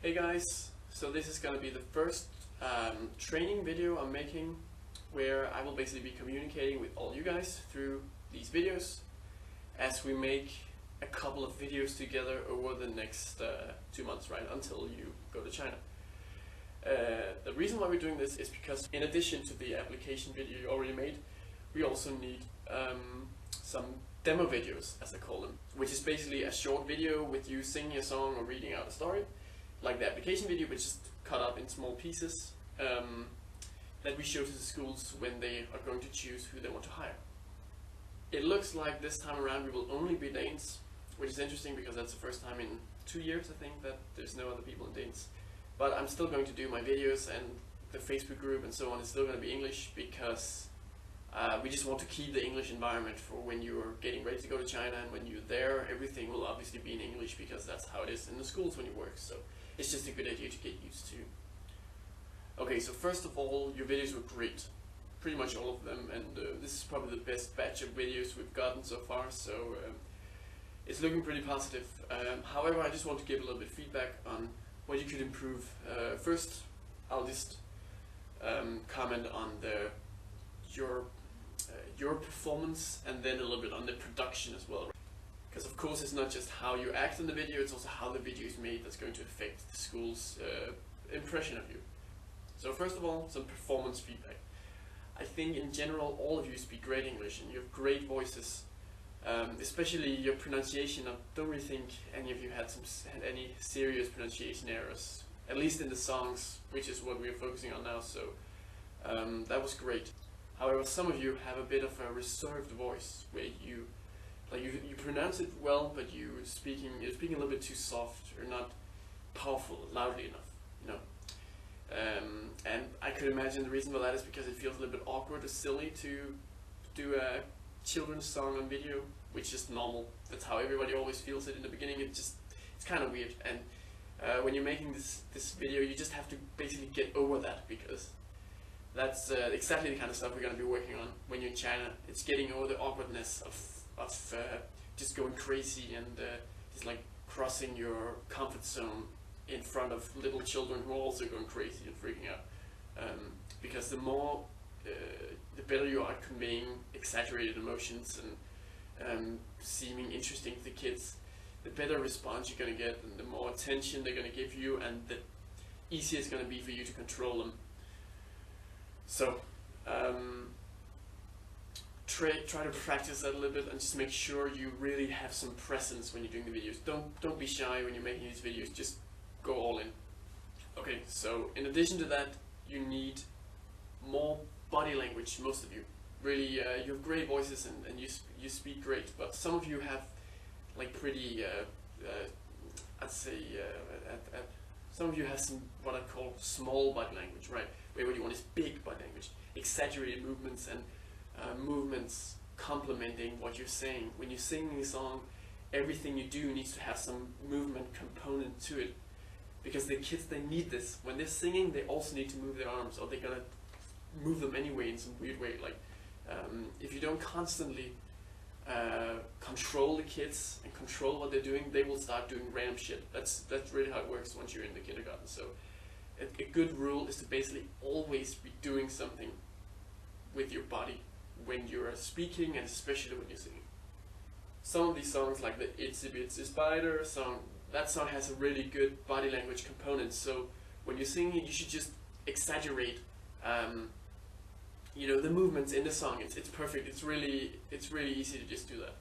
Hey guys, so this is gonna be the first training video I'm making where I will basically be communicating with all you guys through these videos as we make a couple of videos together over the next 2 months, right, until you go to China. The reason why we're doing this is because in addition to the application video you already made, we also need some demo videos, as I call them, which is basically a short video with you singing a song or reading out a story, like the application video, which is cut up in small pieces that we show to the schools when they are going to choose who they want to hire. It looks like this time around we will only be Danes, which is interesting because that's the first time in 2 years, I think, that there's no other people in Danes. But I'm still going to do my videos, and the Facebook group and so on is still going to be English because we just want to keep the English environment for when you're getting ready to go to China, and when you're there everything will obviously be in English because that's how it is in the schools when you work, so it's just a good idea to get used to. Okay, so first of all, your videos were great, pretty much all of them, and this is probably the best batch of videos we've gotten so far, so it's looking pretty positive. However, I just want to give a little bit of feedback on what you could improve. First, I'll just comment on your performance, and then a little bit on the production as well. Because of course it's not just how you act in the video, it's also how the video is made that's going to affect the school's impression of you. So first of all, some performance feedback. I think in general all of you speak great English and you have great voices, especially your pronunciation. I don't really think any of you had any serious pronunciation errors, at least in the songs, which is what we're focusing on now, so that was great. However, some of you have a bit of a reserved voice where you pronounce it well, but you're speaking a little bit too soft or not powerful, loudly enough, you know. And I could imagine the reason for that is because it feels a little bit awkward or silly to do a children's song on video, which is normal. That's how everybody always feels it in the beginning. It's kind of weird, and when you're making this video, you just have to basically get over that, because that's exactly the kind of stuff we're going to be working on when you're in China. It's getting over the awkwardness of just going crazy and just like crossing your comfort zone in front of little children who are also going crazy and freaking out. Because the better you are conveying exaggerated emotions and seeming interesting to the kids, the better response you're going to get, and the more attention they're going to give you, and the easier it's going to be for you to control them. So try to practice that a little bit and just make sure you really have some presence when you're doing the videos. Don't be shy when you're making these videos, just go all in. Okay, so in addition to that, you need more body language, most of you. Really, you have great voices and you speak great, but some of you have like pretty, I'd say, some of you have some what I call small body language, right? Where what you want is big body language, exaggerated movements, and movements complementing what you're saying. When you're singing a song, everything you do needs to have some movement component to it, because the kids, they need this. When they're singing, they also need to move their arms, or they're gonna move them anyway in some weird way. Like if you don't constantly control the kids and control what they're doing, they will start doing random shit. That's really how it works once you're in the kindergarten. So a good rule is to basically always be doing something with your body when you're speaking, and especially when you're singing. Some of these songs, like the Itsy Bitsy Spider song, that song has a really good body language component, so when you're singing you should just exaggerate you know, the movements in the song. It's perfect. It's really easy to just do that.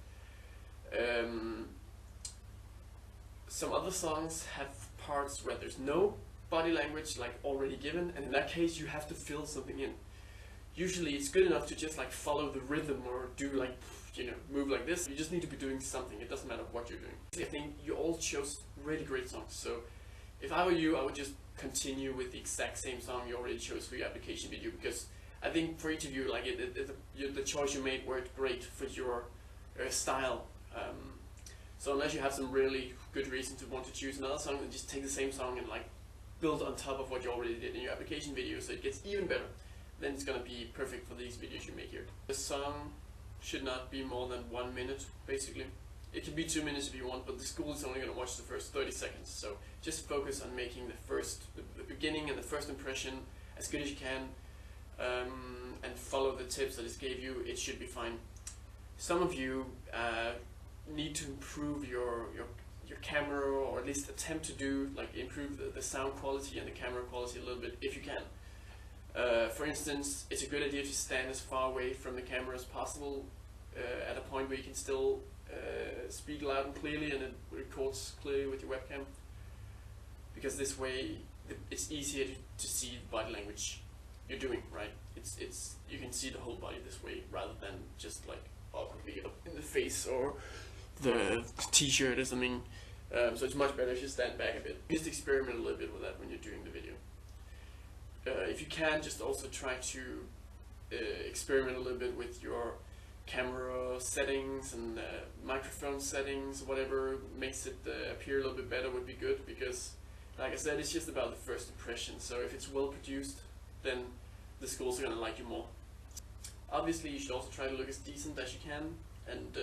Some other songs have parts where there's no body language like already given, and in that case you have to fill something in. Usually it's good enough to just like follow the rhythm or do like, you know, move like this. You just need to be doing something. It doesn't matter what you're doing. I think you all chose really great songs, so if I were you, I would just continue with the exact same song you already chose for your application video, because I think for each of you, like the choice you made worked great for your style. So unless you have some really good reason to want to choose another song, then just take the same song and like build on top of what you already did in your application video, so it gets even better. Then it's gonna be perfect for these videos you make here. The song should not be more than 1 minute, basically. It can be 2 minutes if you want, but the school is only going to watch the first 30 seconds. So just focus on making the beginning and the first impression as good as you can, and follow the tips that it gave you. It should be fine. Some of you need to improve your camera, or at least attempt to do, like, improve the sound quality and the camera quality a little bit if you can. For instance, it's a good idea to stand as far away from the camera as possible, at a point where you can still speak loud and clearly, and it records clearly with your webcam, because this way it's easier to see the body language you're doing, right? It's you can see the whole body this way rather than just like awkwardly up in the face or the t-shirt or something. So it's much better if you stand back a bit. Just experiment a little bit with that when you're doing the video. If you can, just also try to experiment a little bit with your camera settings and microphone settings. Whatever makes it appear a little bit better would be good, because, like I said, it's just about the first impression. So if it's well produced, then the schools are going to like you more. Obviously, you should also try to look as decent as you can, and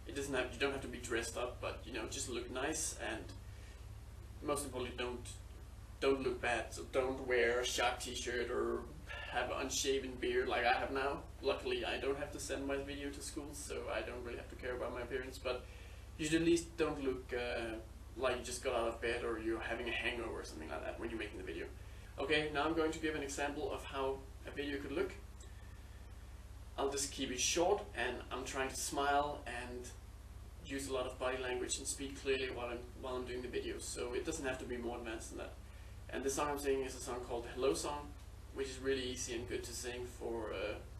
you don't have to be dressed up, but just look nice, and most importantly, don't look bad. So don't wear a shark t-shirt or have an unshaven beard like I have now. Luckily, I don't have to send my video to school, so I don't really have to care about my appearance, but you should at least don't look like you just got out of bed or you're having a hangover or something like that when you're making the video. Okay, now I'm going to give an example of how a video could look. I'll just keep it short, and I'm trying to smile and use a lot of body language and speak clearly while I'm doing the video, so it doesn't have to be more advanced than that. And the song I'm singing is a song called Hello Song, which is really easy and good to sing for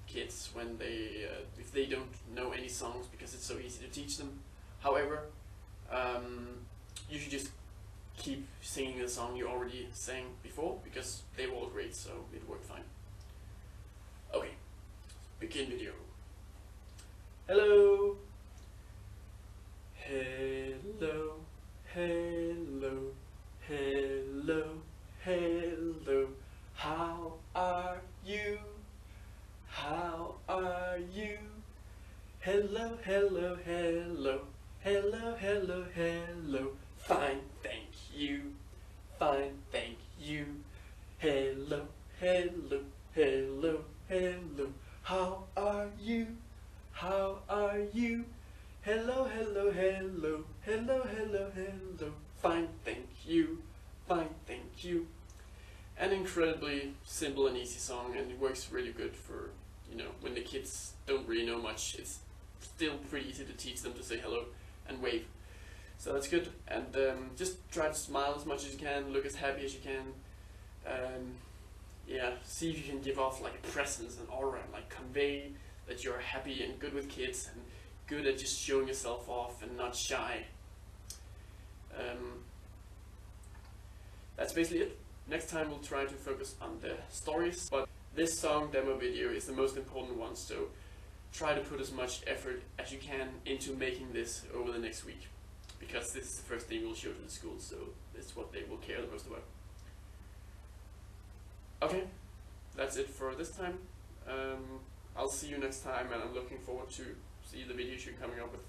kids when if they don't know any songs, because it's so easy to teach them. However, you should just keep singing the song you already sang before, because they were all great, so it worked fine. Okay, begin video. Hello. Hello. Hello. Hello. Hello. How are you? How are you? Hello, hello, hello. Hello, hello, hello. Fine, thank you. Fine, thank you. Hello, hello, hello, hello. How are you? How are you? Hello, hello, hello. Hello, hello, hello. Fine, thank you. Fine, thank you. An incredibly simple and easy song, and it works really good for, when the kids don't really know much. It's still pretty easy to teach them to say hello and wave. So that's good. And just try to smile as much as you can, look as happy as you can. Yeah, see if you can give off like a presence and aura, and like convey that you're happy and good with kids and good at just showing yourself off and not shy. That's basically it. Next time we'll try to focus on the stories, but this song demo video is the most important one, so try to put as much effort as you can into making this over the next week, because this is the first thing we'll show to the school, so it's what they will care the most about. Okay, that's it for this time. I'll see you next time, and I'm looking forward to see the videos you're coming up with.